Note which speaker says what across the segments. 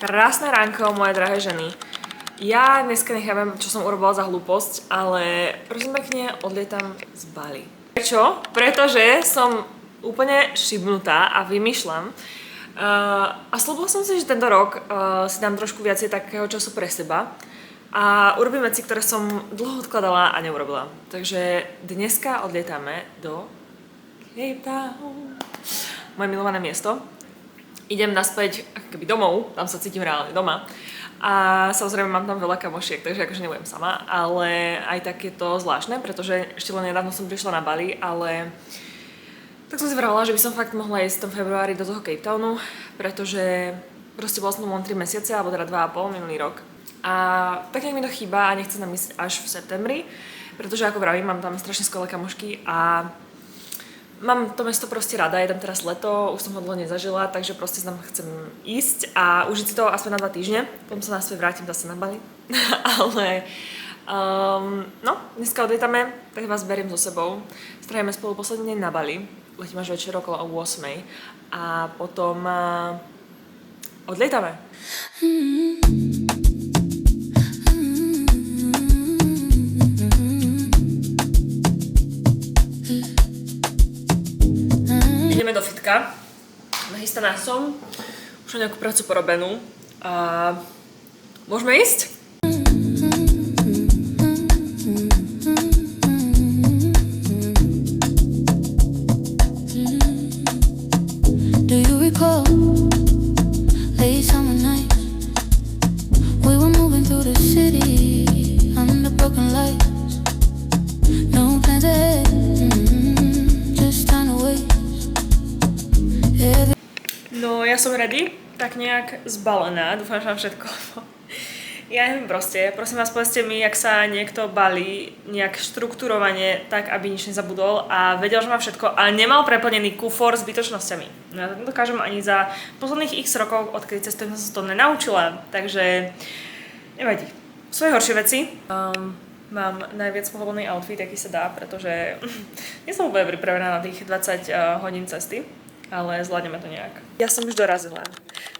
Speaker 1: Krásne ránko, moje drahé ženy. Ja dneska nechápem, čo som urobila za hlúposť, ale prosím pekne, odlietam z Bali. Prečo? Pretože som úplne šibnutá a vymýšľam. A slúbila som si, že tento rok si dám trošku viacej takého času pre seba a urobím veci, ktoré som dlho odkladala a neurobila. Takže dneska odlietame do Cape Town, moje milované miesto. Idem naspäť akoby domov, tam sa cítim reálne doma. A samozrejme mám tam veľa kamošiek, takže akože nebudem sama, ale aj tak je to zvláštne, pretože ešte len nedávno som prišla na Bali, ale tak som si vravela, že by som fakt mohla ísť v tom februári do toho Cape Townu, pretože proste bola som len 3 mesiace, alebo teda 2,5 minulý rok. A tak nejak mi to chýba a nechcem tam ísť až v septembri, pretože ako vravím, mám tam strašne skvelé kamošky a mám to mesto proste rada, je tam teraz leto, už som ho dlho nezažila, takže proste tam chcem ísť a užiť si to aspoň na 2 týždne, potom sa naspäť vrátim zase na Bali. Ale no, dneska odlietame, tak vás beriem so sebou. Strávime spolu posledný deň na Bali, letím až večer okolo 8 a potom odlietame. Ideme do fitka, nachystaná som, už mám nejakú prácu porobenú a môžeme ísť?
Speaker 2: Do you recall late summer nights? We were moving through the city under broken lights. No plans ahead, just time to wait.
Speaker 1: No, ja som ready, tak nejak zbalená, dúfam, že mám všetko. Ja neviem proste, prosím vás, povedzte mi, jak sa niekto balí nejak štruktúrovane tak, aby nič nezabudol a vedel, že má všetko, ale nemal preplnený kufor s bytočnosťami. No ja to nedokážem ani za posledných x rokov, odkedy cestujem, som sa to nenaučila, takže nevadí. Svoje horšie veci. Mám najviac pohodlný outfit, aký sa dá, pretože nie som úplne pripravená na tých 20 hodín cesty, ale zvládneme to nejak. Ja som už dorazila.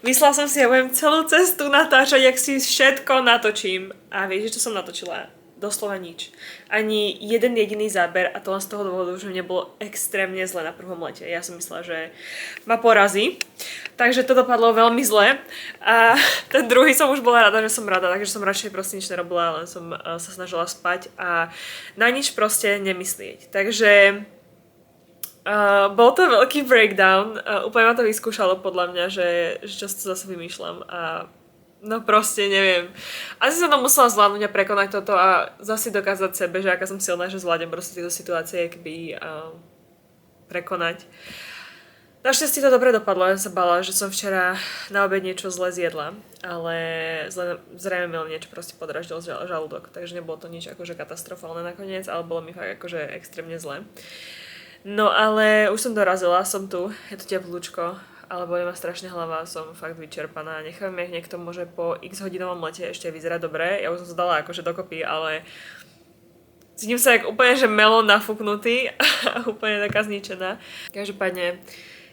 Speaker 1: Myslela som si, ja budem celú cestu natáčať, jak si všetko natočím. A vieš, čo som natočila? Doslova nič. Ani jeden jediný záber a to len z toho dôvodu, že mne bolo extrémne zle na prvom lete. Ja som myslela, že ma porazí. Takže to dopadlo veľmi zle. A ten druhý som už bola rada, že som rada, takže som radšej proste nič nerobila, len som sa snažila spať a na nič proste nemyslieť. Takže bol to veľký breakdown, úplne ma to vyskúšalo podľa mňa, že často zase vymýšľam a no proste neviem. Asi som to musela zvládnuť a prekonať toto a zase dokázať sebe, že aká som silná, že zvládnem proste tieto situácie keby prekonať. Našťastie to dobre dopadlo, ja som sa bála, že som včera na obed niečo zle zjedla, ale zrejme mi niečo proste podraždil žalúdok, takže nebolo to nič akože katastrofálne nakoniec, ale bolo mi fakt akože extrémne zle. No ale už som dorazila, som tu, je to teplúčko, ale bolí ma strašne hlava, som fakt vyčerpaná. Nechávam, jak niekto môže po x hodinovom lete ešte vyzerať dobre. Ja už som sa dala akože dokopy, ale cítim sa jak úplne, že melón nafúknutý a úplne taká zničená. Každopádne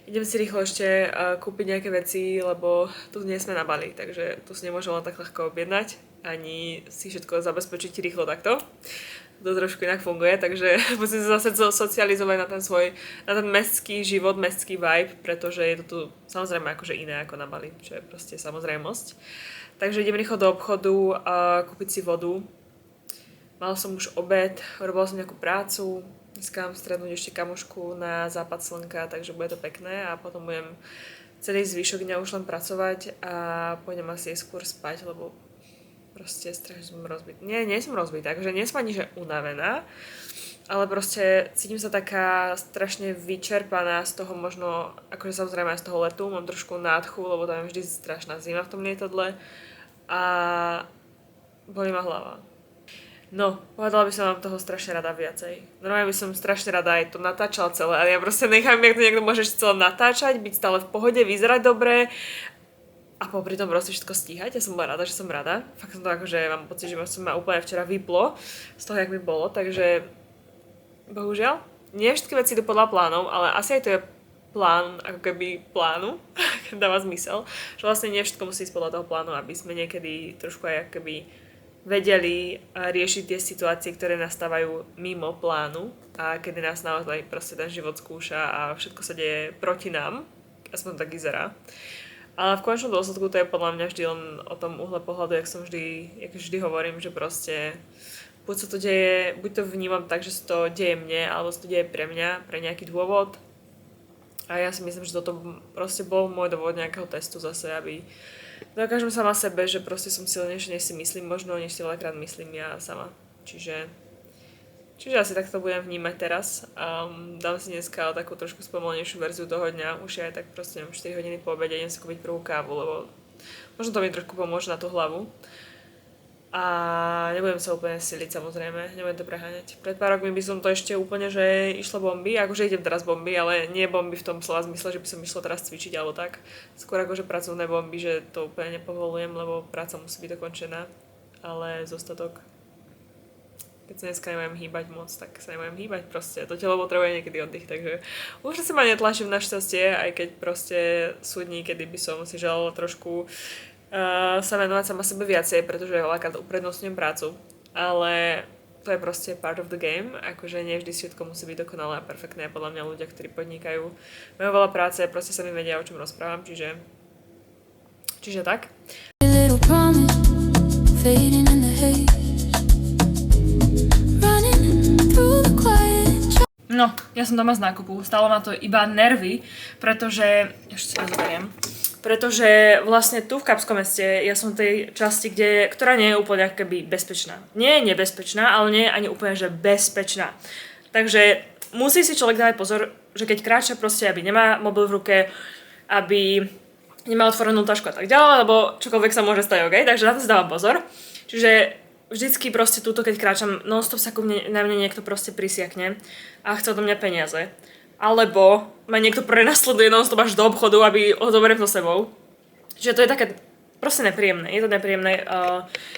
Speaker 1: idem si rýchlo ešte kúpiť nejaké veci, lebo tu nie sme na Bali, takže tu si nemôžem len tak ľahko objednať, ani si všetko zabezpečiť rýchlo takto. To trošku inak funguje, takže musím sa zase socializovať na ten mestský život, mestský vibe, pretože je to tu samozrejme akože iné ako na Bali, čo je proste samozrejmosť. Takže idem rýchlo do obchodu a kúpiť si vodu. Mala som už obed, robila som nejakú prácu, dneska mám stretnúť ešte kamošku na západ slnka, takže bude to pekné a potom budem celý zvyšok dňa už len pracovať a pôjdem asi skôr spať, lebo proste strašne som rozbitá. Nie som rozbitá, takže nie som ani že unavená, ale proste cítim sa taká strašne vyčerpaná z toho možno, akože samozrejme aj z toho letu, mám trošku nádchu, lebo tam je vždy strašná zima v tom lietadle a bolí ma hlava. No, povedala by som vám toho strašne rada viacej. Normálne by som strašne rada aj to natáčala celé, ale ja proste nechám, jak to niekto môžeš celé natáčať, byť stále v pohode, vyzerať dobre a popri tom proste všetko stíhať. Ja som bola rada, že som rada. Fakt som to akože, mám pocit, že som ma úplne včera vyplo z toho, jak mi bolo, takže bohužiaľ, nie všetky veci idú podľa plánov, ale asi aj to je plán, ako keby plánu, dáva zmysel. Že vlastne nie všetko musí ísť podľa toho plánu, aby sme niekedy trošku aj akoby vedeli riešiť tie situácie, ktoré nastávajú mimo plánu a kedy nás naozaj proste ten život skúša a všetko sa deje proti nám, aspoň tak vyzerá. Ale v konečnom dôsledku to je podľa mňa vždy len o tom uhle pohľadu, jak vždy hovorím, že proste buď sa to deje, buď to vnímam tak, že sa to deje mne, alebo sa to deje pre mňa, pre nejaký dôvod. A ja si myslím, že toto proste bol môj dôvod nejakého testu zase, aby dokážem sama sebe, že proste som silnejšia, než si myslím, možno než si veľakrát myslím ja sama. Čiže asi takto budem vnímať teraz. Dám si dneska takú trošku spomalnejšiu verziu toho dňa. Už je aj tak proste 4 hodiny po obede, idem si kúpiť prvú kávu, lebo možno to mi trošku pomôže na tú hlavu. A nebudem sa úplne siliť, samozrejme, nebudem to preháňať. Pred pár rokmi by som to ešte úplne, že išlo bomby, akože idem teraz bomby, ale nie bomby v tom slova zmysle, že by som išla teraz cvičiť alebo tak. Skôr akože pracovné bomby, že to úplne nepovolujem, lebo práca musí byť dokončená, ale zostatok, keď sa dneska nebudem hýbať moc, tak sa nebudem hýbať proste. To telo potrebuje niekedy oddych, takže už sa ma netlačím našťastie, aj keď proste sú dní, kedy by som si želala trošku sa venovať sama sebe viacej, pretože veľakrát uprednostňujem prácu. Ale to je proste part of the game, akože nie vždy všetko musí byť dokonalé a perfektné. A podľa mňa ľudia, ktorí podnikajú, majú veľa práce, proste sa mi vedia, o čom rozprávam, čiže tak. No, ja som doma z nákupu, stále má to iba nervy, pretože, ešte sa zoberiem, pretože vlastne tu v Kapskom meste ja som v tej časti, ktorá nie je úplne akoby bezpečná. Nie je nebezpečná, ale nie je ani úplne, že bezpečná. Takže musí si človek dávať pozor, že keď kráča proste, aby nemá mobil v ruke, aby nemá otvorenú tašku a tak ďalej, lebo čokoľvek sa môže stať, ok? Takže na to si dávam pozor. Čiže vždycky proste túto, keď kráčam, non-stop sa na mne niekto proste prisiakne a chce od mňa peniaze. Alebo ma niekto prenasleduje non-stop až do obchodu, aby ho zoberiem so sebou. Čiže to je také proste nepríjemné. Je to nepríjemné,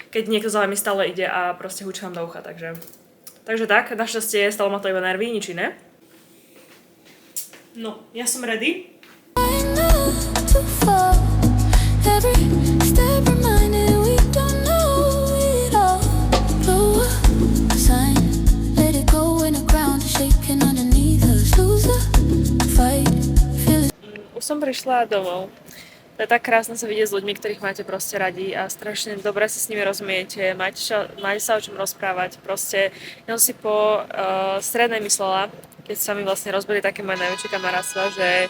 Speaker 1: keď niekto za vami stále ide a proste hučí vám do ucha. Takže tak, našťastie stále má to iba nervy, nič iné. No, ja som ready. Už som prišla domov. To je tak krásne sa vidieť s ľuďmi, ktorých máte proste radi a strašne dobre si s nimi rozumiete, máte sa o čom rozprávať. Proste ja som si po strednej myslela, keď sa mi vlastne rozbili také moje najväčšie kamarátstva, že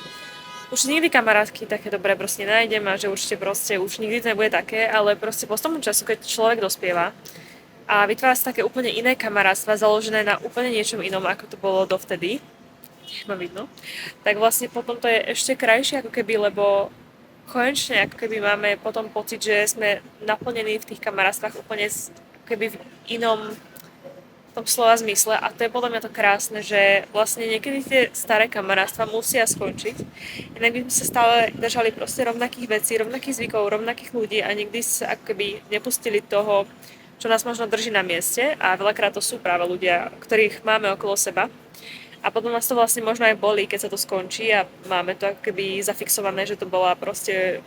Speaker 1: už nikdy kamarátky také dobré proste nájdem a že určite proste už nikdy to nebude také, ale proste po tom času, keď človek dospieva a vytvára sa také úplne iné kamarátstva založené na úplne niečom inom, ako to bolo dovtedy, ma vidno, tak vlastne potom to je ešte krajšie ako keby, lebo konečne ako keby máme potom pocit, že sme naplnení v tých kamarátstvách úplne keby v inom tom slova zmysle a to je podľa mňa to krásne, že vlastne niekedy tie staré kamarátstva musia skončiť, inak by sme sa stále držali proste rovnakých vecí, rovnakých zvykov, rovnakých ľudí a nikdy sa ako keby nepustili toho, čo nás možno drží na mieste a veľakrát to sú práve ľudia, ktorých máme okolo seba. A potom nás to vlastne možno aj bolí, keď sa to skončí a máme to ako keby zafixované, že to bola proste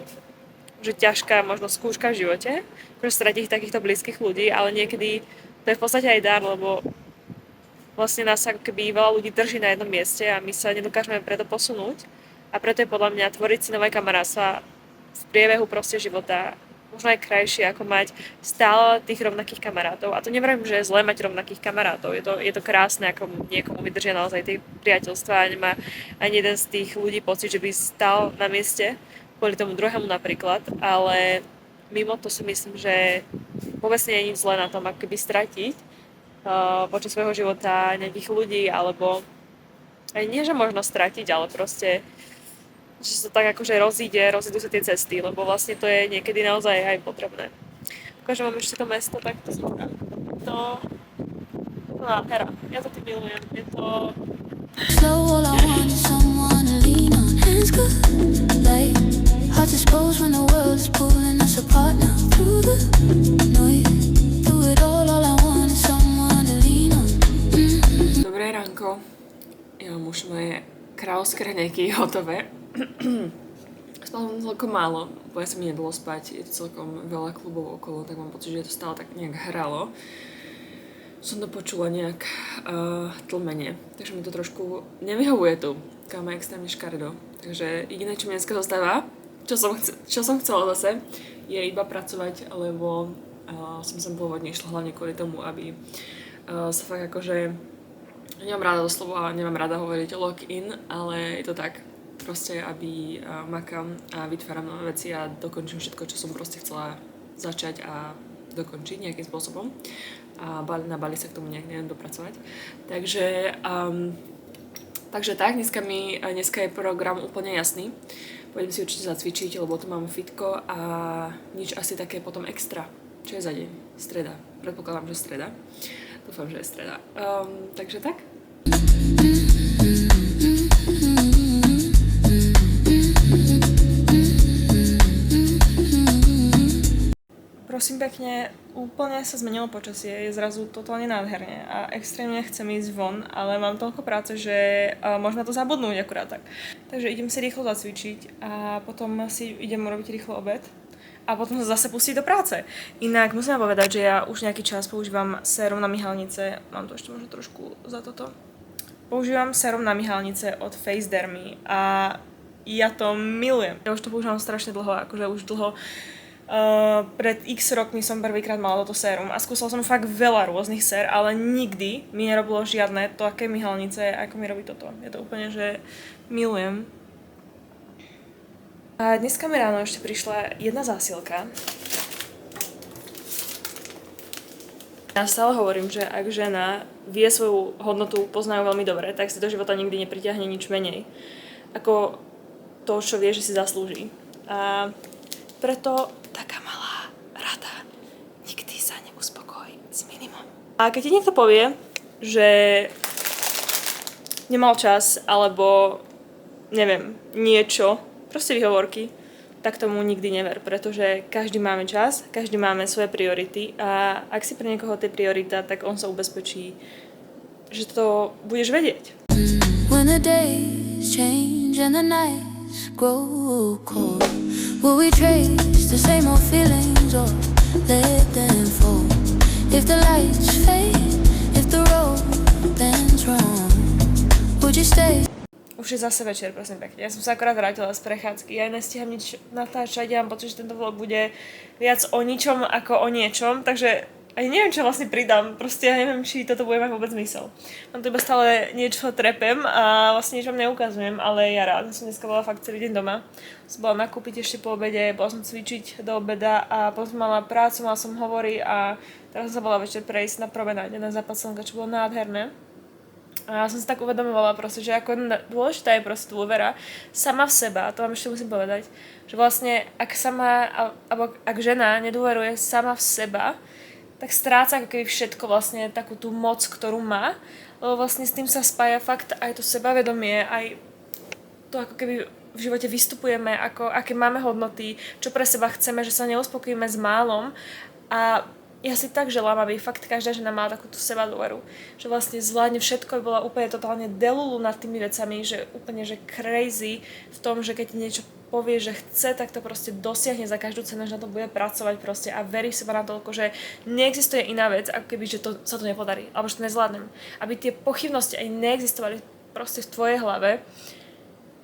Speaker 1: že ťažká možno skúška v živote, že stratiť takýchto blízkych ľudí, ale niekedy to je v podstate aj dar, lebo vlastne nás ako keby veľa ľudí drží na jednom mieste a my sa nedokážeme preto posunúť a preto je podľa mňa tvoriť si nové kamarátstva v priebehu proste života možno aj krajšie, ako mať stále tých rovnakých kamarátov. A to neviem, že je zlé mať rovnakých kamarátov. Je to krásne, ako niekomu vydržia naozaj tie priateľstvá a nemá ani jeden z tých ľudí pocit, že by stál na mieste kvôli tomu druhému napríklad. Ale mimo to si myslím, že vôbec nie je nič zlé na tom, ako keby stratiť počas svojho života nejakých ľudí, alebo aj nie, že možno stratiť, ale proste že sa to tak akože rozídu sa tie cesty, lebo vlastne to je niekedy naozaj aj potrebné. Ukážem vám ešte to mesto, tak to zúka. To nádhera. Ja to tým milujem. Je to... Dobré ránko. Ja mám už moje kráľovské raňajky hotové. Spala som celkom málo, bo ja sa mi nedalo spať, je to celkom veľa klubov okolo, tak mám pocit, že to stále tak nejak hralo. Som to počula nejak tlmenie, takže mi to trošku nevyhovuje tu, kam je extrémne škaredo. Takže jediné, čo mi dneska zostáva, čo som chcela zase, je iba pracovať, lebo som sem pôvodne išla hlavne kvôli tomu, aby sa fakt akože nemám rada doslova a nemám rada hovoriť lock-in, ale je to tak proste, aby makám a vytváram nové veci a dokončím všetko, čo som proste chcela začať a dokončiť nejakým spôsobom a na Bali sa k tomu nejak neviem dopracovať. Takže tak, dneska je program úplne jasný. Pôjdem si určite zacvičiť, lebo tu mám fitko a nič asi také potom extra. Čo je za deň? Streda. Predpokladám, že streda. Dúfam, že je streda. Takže tak. Prosím pekne, úplne sa zmenilo počasie, je zrazu totálne nádherne a extrémne chcem ísť von, ale mám toľko práce, že možno to zabudnúť akurát tak. Takže idem si rýchlo zacvičiť a potom si idem urobiť rýchlo obed a potom sa zase pustiť do práce. Inak musím povedať, že ja už nejaký čas používam sérum na myhalnice, mám to ešte možno trošku za toto. Používam sérum na myhalnice od Face Dermy a ja to milujem. Ja už to používam strašne dlho, akože už dlho. Pred x rokmi som prvýkrát mala toto sérum a skúsala som fakt veľa rôznych sér, ale nikdy mi nerobilo žiadne také myhalnice, ako mi robí toto. Je to úplne, že milujem. A dneska mi ráno ešte prišla jedna zásielka. Ja stále hovorím, že ak žena vie svoju hodnotu, poznajú veľmi dobre, tak si do života nikdy nepritiahne nič menej ako to, čo vie, že si zaslúži. A preto taká malá rada. Nikdy sa neuspokoj s minimum. A keď ti niekto povie, že nemal čas, alebo neviem, niečo, proste výhovorky, tak tomu nikdy never, pretože každý máme čas, každý máme svoje priority a ak si pre niekoho tie priorita, tak on sa ubezpečí, že to budeš vedieť.
Speaker 2: When the days change and the nights grow cold, will we trace the same old feelings or let them fall? If the lights fade, if the road bends wrong, would you stay?
Speaker 1: Už je zase večer, prosím pekne. Ja som sa akorát vrátila z prechádzky. Ja nestíham nič natáčať, ja mám pocit, že tento vlog bude viac o ničom ako o niečom, takže aj neviem, čo vlastne pridám. Proste ja neviem, či toto bude mať vôbec zmysel. Mám tu iba stále niečo trepem a vlastne nič vám neukazujem, ale ja rád som dneska bola fakt celý deň doma. Som bola nakúpiť ešte po obede, bola som cvičiť do obeda a potom som mala prácu, mala som hovory a teraz som sa bola večer prejsť na promenáde na západ slnka, čo bolo nádherné. A ja som si tak uvedomovala proste, že ako dôležitá je proste dôvera sama v seba, to vám ešte musím povedať, že vlastne alebo ak žena nedôveruje sama v seba, tak stráca ako keby všetko vlastne takú tú moc, ktorú má, lebo vlastne s tým sa spája fakt aj to sebavedomie, aj to ako keby v živote vystupujeme, aké máme hodnoty, čo pre seba chceme, že sa neuspokojíme s málom a ja si tak želám, aby fakt každá žena mala takúto sebadôveru, že vlastne zvládne všetko, bola úplne totálne delulu nad tými vecami, že úplne že crazy v tom, že keď niečo povie, že chce, tak to proste dosiahne za každú cenu, že na to bude pracovať proste a verí seba natoľko, že neexistuje iná vec, ako keby, že sa to nepodarí, alebo že to nezvládnem. Aby tie pochybnosti aj neexistovali proste v tvojej hlave,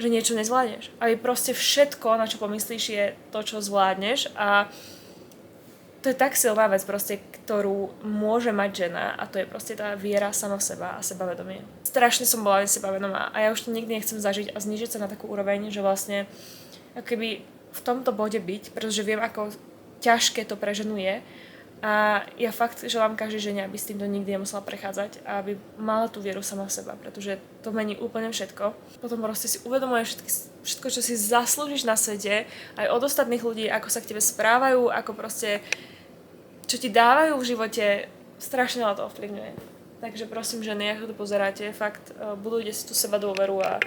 Speaker 1: že niečo nezvládneš. Aby proste všetko, na čo pomyslíš, je to, čo zvládneš a to je tak silná vec proste, ktorú môže mať žena a to je proste tá viera sama v seba a sebavedomie. Strašne som bola sebavedomá a ja už to nikdy nechcem zažiť a znižiť sa na takú úroveň, že vlastne ako keby v tomto bode byť, pretože viem, ako ťažké to pre ženu je a ja fakt želám každej žene, aby s týmto nikdy nemusela prechádzať a aby mala tú vieru sama v seba, pretože to mení úplne všetko. Potom proste si uvedomuješ všetko, čo si zaslúžiš na svete, aj od ostatných ľudí, ako sa k tebe správajú, ako proste čo ti dávajú v živote, strašne na to ovplyvňuje. Takže prosím ženy, ako to pozeráte, fakt budujte si tú seba dôveru a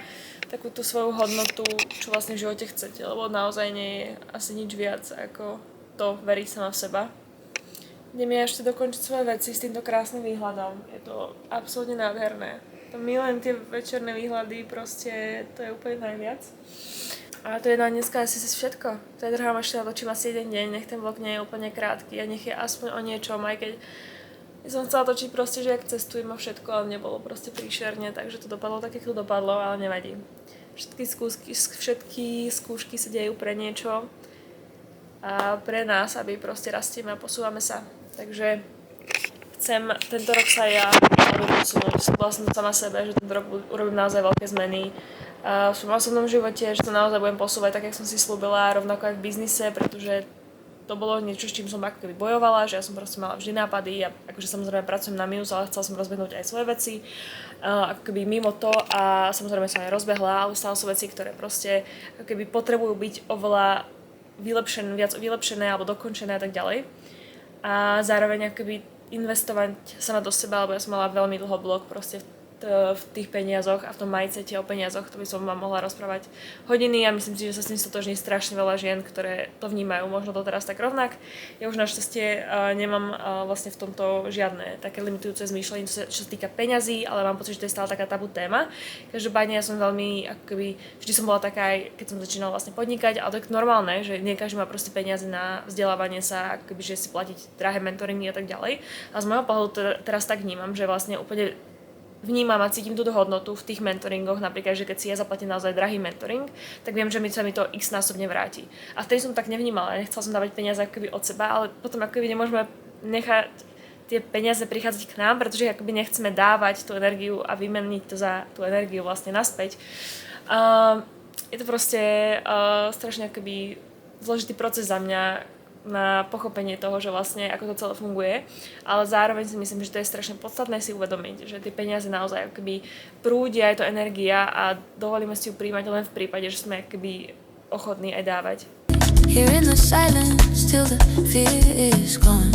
Speaker 1: takú tú svoju hodnotu, čo vlastne v živote chcete, lebo naozaj nie je asi nič viac ako to veriť sama v seba. Idem ja ešte dokončiť svoje veci s týmto krásnym výhľadom. Je to absolútne nádherné. To milujem tie večerné výhľady, proste to je úplne najviac. A to je na dneska asi všetko. To je druhá mašina, točím asi jeden deň, nech ten vlog nie je úplne krátky a nech je aspoň o niečom, aj keď som chcela točiť proste, že jak cestujem a všetko, ale nebolo proste príšerne, takže to dopadlo tak, ako to dopadlo, ale nevadí. Všetky skúšky sa dejú pre niečo a pre nás, aby proste rastieme a posúvame sa. Takže chcem tento rok sa ja posunúť, slúbila som sama sebe, že tento rok urobím naozaj veľké zmeny v svojom osobnom živote, že to naozaj budem posúvať tak, jak som si slúbila, rovnako aj v biznise, pretože to bolo niečo, s čím som ako keby bojovala, že ja som proste mala vždy nápady a akože samozrejme pracujem na minus, ale chcela som rozbehnúť aj svoje veci, ako keby mimo to a samozrejme som aj rozbehla, ale stále sú veci, ktoré proste ako keby potrebujú byť oveľa viac vylepšené alebo dokončené a tak ďalej. A zároveň ako keby investovať sama do seba, lebo ja som mala veľmi dlho blok proste v tých peniazoch a v tom mindsete o peniazoch, to by som vám mohla rozprávať hodiny a myslím si, že sa s tým stotožní strašne veľa žien, ktoré to vnímajú možno to teraz tak rovnak. Ja už našťastie nemám vlastne v tomto žiadne také limitujúce zmýšľanie, čo sa týka peňazí, ale mám pocit, že to je stále taká tabu téma. Každopádne ja som veľmi, akoby, vždy som bola taká aj, keď som začínala vlastne podnikať, ale to je normálne, že nie každý má proste peniaze na vzdelávanie sa, akoby, že si platiť drahé mentoringy a tak ďalej. A z môjho pohľadu teraz tak vnímam, že vlastne úplne vnímam a cítim túto hodnotu v tých mentoringoch, napríklad, že keď si ja zaplatím naozaj drahý mentoring, tak viem, že sa mi to x násobne vráti. A vtedy som tak nevnímala, nechcela som dávať peniaze akoby od seba, ale potom akoby nemôžeme nechať tie peniaze prichádzať k nám, pretože akoby nechceme dávať tú energiu a vymeniť to za tú energiu vlastne naspäť. Je to proste strašne akoby zložitý proces za mňa, na pochopenie toho, že vlastne ako to celé funguje, ale zároveň si myslím, že to je strašne podstatné si uvedomiť, že tie peniaze naozaj akoby prúdia, je to energia a dovolíme si ju príjmať len v prípade, že sme akoby ochotní aj dávať.
Speaker 2: Here in the silence till the fear is gone.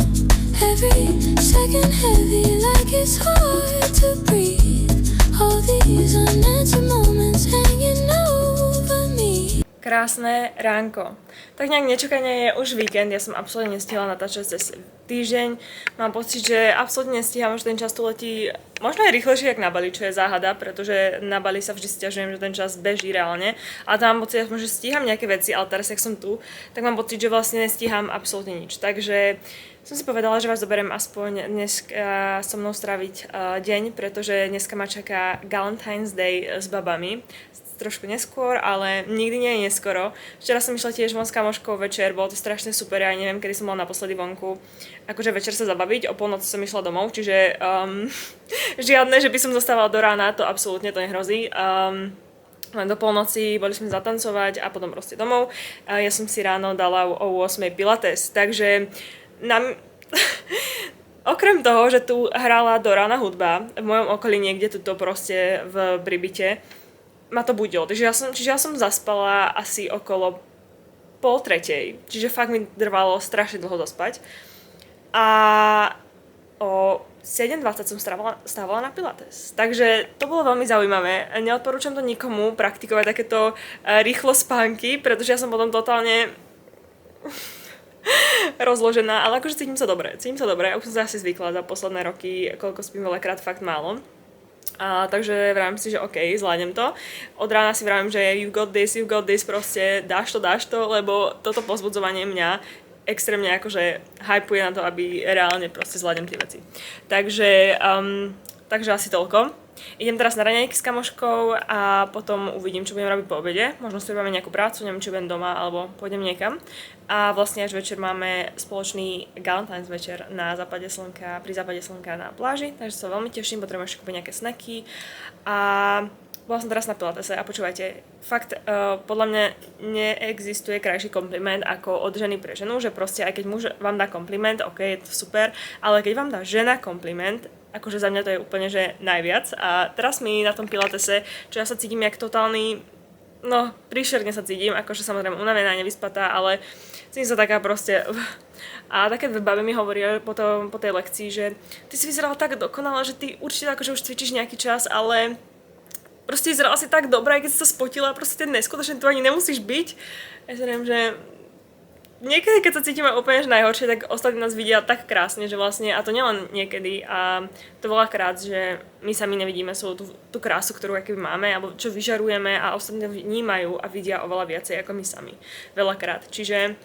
Speaker 2: Every second heavy like it's hard to breathe. All these unanswered moments hanging over me.
Speaker 1: Krásne ránko. Tak nejak nečakane je už víkend, ja som absolútne nestihala natáčať cez týždeň. Mám pocit, že absolútne nestíham, že ten čas tu letí možno aj rýchlejšie, jak na Bali, čo je záhada, pretože na Bali sa vždy sťažujem, že ten čas beží reálne. Ale tam mám pocit, že stíham nejaké veci, ale teraz, jak som tu, tak mám pocit, že vlastne nestíham absolútne nič. Takže som si povedala, že vás zoberiem aspoň dnes so mnou stráviť deň, pretože dneska ma čaká Valentine's Day s babami. Trošku neskôr, ale nikdy nie je neskoro. Včera som išla tiež von s kamoškou večer, bolo to strašne super, ja neviem, kedy som bola naposledy vonku. Akože večer sa zabaviť, o polnoci som išla domov, čiže žiadne, že by som zostávala do rána, to absolútne to nehrozí. Len do polnoci boli sme zatancovať a potom proste domov. Ja som si ráno dala o 8 pilates, takže okrem toho, že tu hrala do rána hudba, v mojom okolí niekde tuto proste v Bribite, ma to budilo. Čiže ja som zaspala asi okolo 2:30, čiže fakt mi trvalo strašne dlho dospať. A o 7:20 som stávala na pilates. Takže to bolo veľmi zaujímavé. Neodporúčam to nikomu praktikovať takéto rýchlo spánky, pretože ja som potom totálne rozložená, ale akože cítim sa dobre. Už som sa asi zvykla za posledné roky, koľko spím veľakrát fakt málo. Takže vravím si, že OK, zvládnem to. Od rána si vravím, že you got this, proste dáš to, lebo toto povzbudzovanie mňa extrémne akože hypuje na to, aby reálne proste zvládnem tie veci. Takže asi toľko. Idem teraz na raňajky s kamoškou a potom uvidím, čo budem robiť po obede. Možno si robíme nejakú prácu, neviem, či budem doma alebo pôjdem niekam. A vlastne až večer máme spoločný Valentine's večer na západe slnka, pri západe slnka na pláži, takže sa veľmi teším, potrebujem ešte kúpiť nejaké snacky. A bola som teraz na pilatese a počúvajte, fakt podľa mňa neexistuje krajší kompliment ako od ženy pre ženu, že proste aj keď muž vám dá kompliment, ok, je to super, ale keď vám dá žena kompliment, akože za mňa to je úplne, že najviac. A teraz mi na tom pilatese, čo ja sa cítim jak totálny, príšerne sa cítim, akože samozrejme unavená, nevyspatá, ale cítim sa taká proste. A také dve baby mi hovoria po tej lekcii, že ty si vyzerala tak dokonale, že ty určite akože už cvičíš nejaký čas, ale proste vyzerala si tak dobrá, keď si sa spotila, proste ten neskutočne tu ani nemusíš byť. Ja si neviem, že niekedy, keď sa cítime úplne že najhoršie, tak ostatní nás vidia tak krásne, že vlastne, a to nielen niekedy, a to veľakrát, že my sami nevidíme svoju tú krásu, ktorú aký máme, alebo čo vyžarujeme a ostatní vnímajú a vidia oveľa viacej ako my sami. Veľakrát. Čiže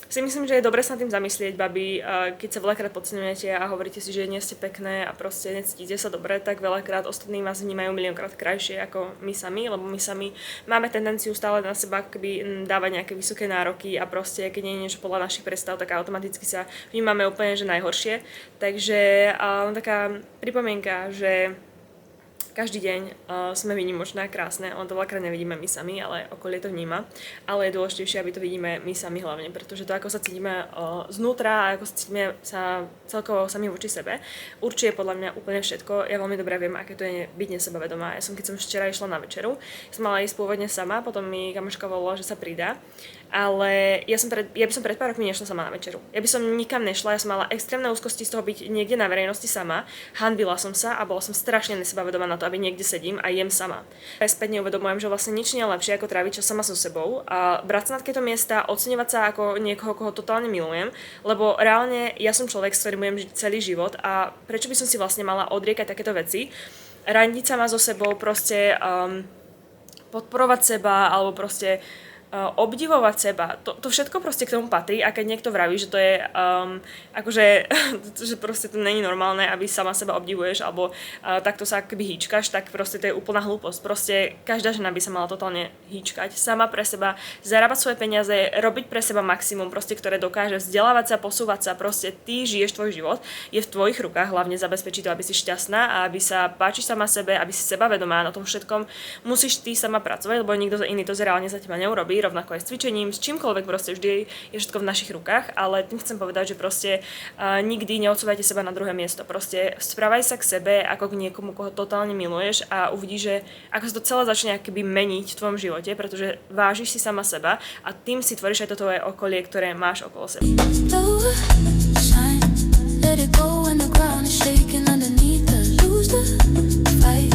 Speaker 1: si myslím, že je dobre sa nad tým zamyslieť, babi, keď sa veľakrát podceňujete a hovoríte si, že nie ste pekné a proste necítite sa dobre, tak veľakrát ostatní vás vnímajú miliónkrát krajšie ako my sami, lebo my sami máme tendenciu stále na seba akoby dávať nejaké vysoké nároky a proste keď nie je niečo podľa našich predstav, tak automaticky sa vnímame úplne že najhoršie. Takže taká pripomienka, že každý deň sme výnimočné a krásne, len to veľakrát nevidíme my sami, ale okolie to vníma. Ale je dôležitejšie, aby to vidíme my sami hlavne, pretože to, ako sa cítime znútra a ako sa cítime sa celkovo sami voči sebe, určite podľa mňa úplne všetko. Ja veľmi dobre viem, aké to je byť nesebavedomá. Keď som včera išla na večeru, som mala ísť pôvodne sama, potom mi kamoška volala, že sa pridá. Ale ja by som pred pár rokmi nešla sama na večeru. Ja by som nikam nešla, ja som mala extrémne úzkosti z toho byť niekde na verejnosti sama. Hanbila som sa a bola som strašne nesebavedomá na to, aby niekde sedím a jem sama. Ja späť neuvedomujem, že vlastne nič nie je lepšie ako tráviť čas sama so sebou a brať sa na takéto miesta, oceňovať sa ako niekoho, koho totálne milujem, lebo reálne ja som človek, s ktorým budem žiť celý život a prečo by som si vlastne mala odriekať takéto veci, randiť sama so sebou, proste podporovať seba alebo proste obdivovať seba. To všetko proste k tomu patrí a keď niekto vraví, že to je akože, že proste to není normálne, aby sama seba obdivuješ alebo takto sa akoby hýčkaš, tak proste to je úplná hlúposť. Proste každá žena by sa mala totálne hýčkať sama pre seba, zarábať svoje peniaze, robiť pre seba maximum, proste, ktoré dokáže, vzdelávať sa, posúvať sa, proste ty žiješ tvoj život, je v tvojich rukách, hlavne zabezpečiť to, aby si šťastná a aby sa páčiš sama sebe, aby si sebavedomá, na tom všetkom musíš ty sama pracovať, lebo nikto iný to reálne za teba neurobí, rovnako aj s cvičením, s čímkoľvek, proste vždy je všetko v našich rukách, ale tým chcem povedať, že proste nikdy neodsúvajte seba na druhé miesto, proste správaj sa k sebe ako k niekomu, koho totálne miluješ a uvidíš, že ako sa to celé začne akoby meniť v tvojom živote, pretože vážiš si sama seba a tým si tvoríš aj to tvoje okolie, ktoré máš okolo seba. Let it go when the ground is shaking underneath us. Lose the fight.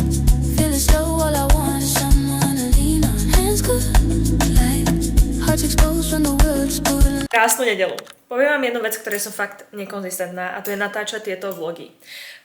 Speaker 1: Feel it slow, all I want is someone to lean on. Hands good, like hearts exposed when the world's brutal. Krásnu nedeľu. Poviem vám jednu vec, ktorej som fakt nekonzistentná a to je natáčať tieto vlogy.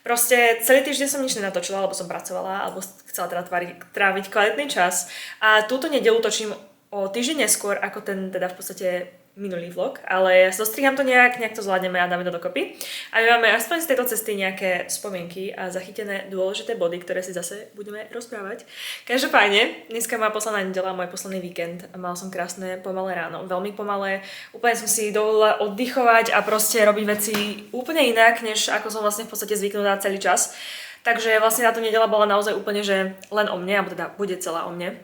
Speaker 1: Proste celý týždeň som nič nenatočila, alebo som pracovala, alebo chcela teda tráviť kvalitný čas a túto nedeľu točím o týždeň neskôr, ako ten teda v podstate minulý vlog, ale zostriham to nejak to zvládneme a dáme to dokopy. A my máme aspoň z tejto cesty nejaké spomienky a zachytené dôležité body, ktoré si zase budeme rozprávať. Každopádne, dneska má posledná nedeľa, môj posledný víkend a mal som krásne pomalé ráno, veľmi pomalé. Úplne som si dovolila oddychovať a proste robiť veci úplne inak, než ako som vlastne v podstate zvyknutá celý čas. Takže vlastne táto nedeľa bola naozaj úplne, že len o mne, alebo teda bude celá o mne.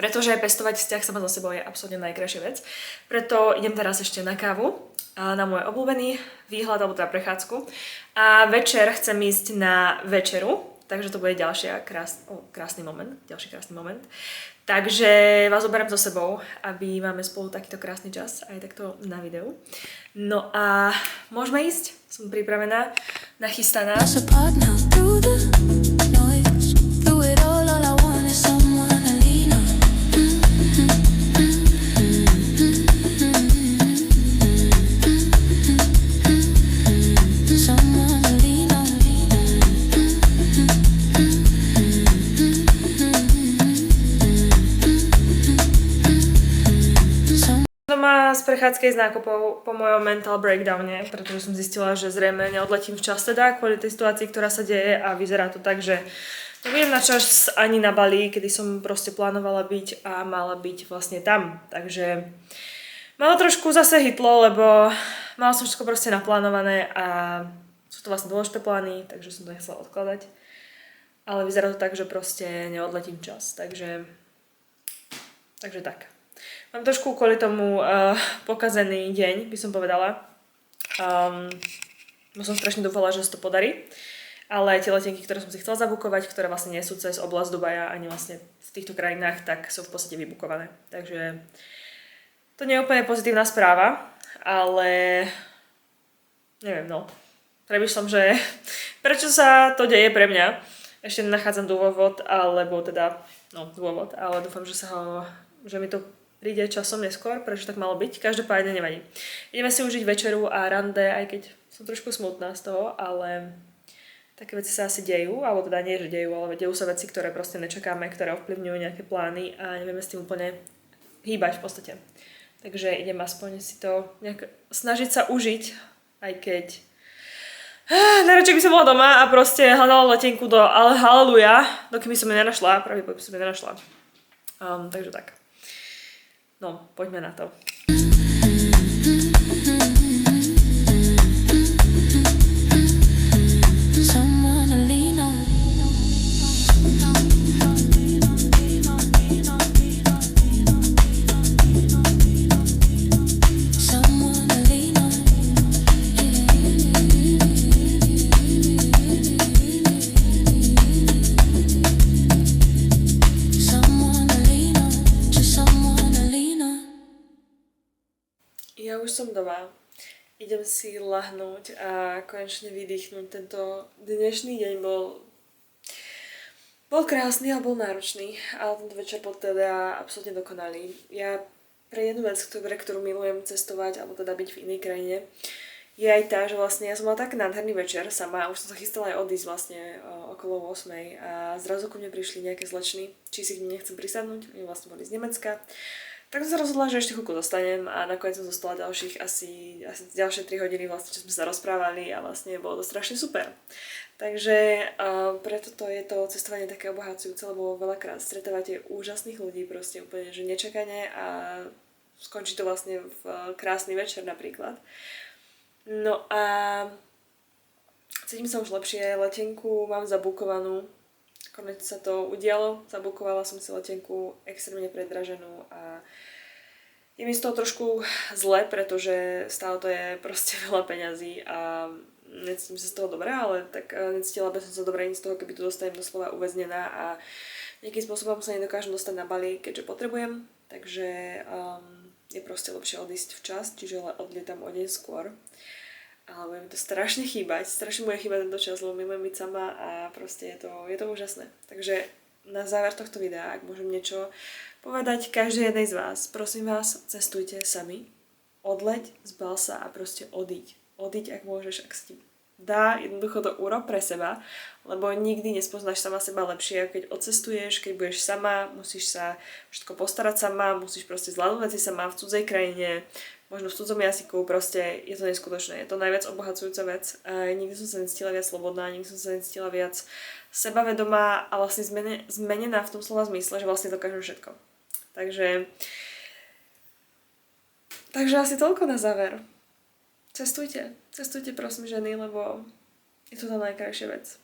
Speaker 1: Pretože pestovať vzťah sama so sebou je absolútne najkrajšia vec. Preto idem teraz ešte na kávu, na môj obľúbený výhľad, alebo teda prechádzku. A večer chcem ísť na večeru, takže to bude ďalší krásny moment. Takže vás zoberiem so sebou, aby máme spolu takýto krásny čas, aj takto na videu. No a môžeme ísť? Som pripravená, nachystaná. Z prechádzky z nákupov po mojom mental breakdowne, pretože som zistila, že zrejme neodletím včas teda kvôli tej situácii, ktorá sa deje a vyzerá to tak, že nebudem na čas ani na Bali, kedy som proste plánovala byť a mala byť vlastne tam. Takže malo trošku zase hitlo, lebo mala som všetko proste naplánované a sú to vlastne dôležité plány, takže som to nechcela odkladať. Ale vyzerá to tak, že proste neodletím čas, takže tak. Mám trošku kvôli tomu pokazený deň, by som povedala. Som strašne dúfala, že sa to podarí. Ale tie letenky, ktoré som si chcela zabukovať, ktoré vlastne nie sú cez oblasť Dubaja ani vlastne v týchto krajinách, tak sú v podstate vybukované. Takže to nie je úplne pozitívna správa, ale neviem, premýšľam, že prečo sa to deje pre mňa. Ešte nenachádzam dôvod, ale dúfam, že mi to príde časom neskôr, prečo tak malo byť, každopádne nevadí. Ideme si užiť večeru a rande, aj keď som trošku smutná z toho, ale také veci sa asi dejú, alebo teda nie, že dejú, ale dejú sa veci, ktoré proste nečakáme, ktoré ovplyvňujú nejaké plány a nevieme s tým úplne hýbať v podstate. Takže idem aspoň si to nejak snažiť sa užiť, aj keď najradšej by som bola doma a proste hľadala letenku do Haleluja, dokým som ju nenašla, pravý by som ju nenašla. Takže tak. No, poďme na to. Ja už som doma. Idem si lahnúť a konečne vydýchnuť. Tento dnešný deň bol krásny a bol náročný, ale tento večer bol teda absolútne dokonalý. Ja pre jednu vec, ktorú milujem cestovať, alebo teda byť v inej krajine, je aj tá, že vlastne ja som mala tak nádherný večer sama, už som sa chystala aj odísť vlastne okolo 8 a zrazu ku mne prišli nejaké slečny, či si k nim nechcem prisadnúť, oni vlastne boli z Nemecka. Tak som sa rozhodla, že ešte chvíľku dostanem a nakoniec som zostala ďalších asi ďalšie 3 hodiny vlastne, čo sme sa rozprávali a vlastne bolo to strašne super. Takže preto to je to cestovanie také obohacujúce, lebo veľakrát stretávate úžasných ľudí proste úplne, že nečakane a skončí to vlastne v krásny večer napríklad. No a cítim sa už lepšie, letenku mám zabukovanú, konečne sa to udialo, zabukovala som si letenku extrémne predraženú a je mi z toho trošku zle, pretože stále to je proste veľa peňazí a necítim sa z toho dobre, ale tak necítila by som sa dobre ani z toho, keby tu dostanem doslova uväznená a nejakým spôsobom sa nedokážem dostať na Bali, keďže potrebujem, takže je proste lepšie odísť včas, čiže odlietam o deň skôr. Ale bude mi to strašne chýbať, strašne bude chýbať tento čas, lebo milujem byť sama a proste je to úžasné. Takže na záver tohto videa, ak môžem niečo povedať každej jednej z vás, prosím vás, cestujte sami, odleď, zbal sa a proste odíď. Odíď, ak môžeš, ak si dá, jednoducho to urob pre seba, lebo nikdy nespoznáš sama seba lepšie, ako keď odcestuješ, keď budeš sama, musíš sa všetko postarať sama, musíš proste zvládnuť veci sama v cudzej krajine, možno v cudzom jazyku, proste je to neskutočné, je to najviac obohacujúca vec. Nikdy som sa necítila viac slobodná, nikdy som sa necítila viac sebavedomá a vlastne zmenená v tom slova zmysle, že vlastne dokážem všetko. Takže asi toľko na záver. Cestujte prosím ženy, lebo je to tá najkrajšia vec.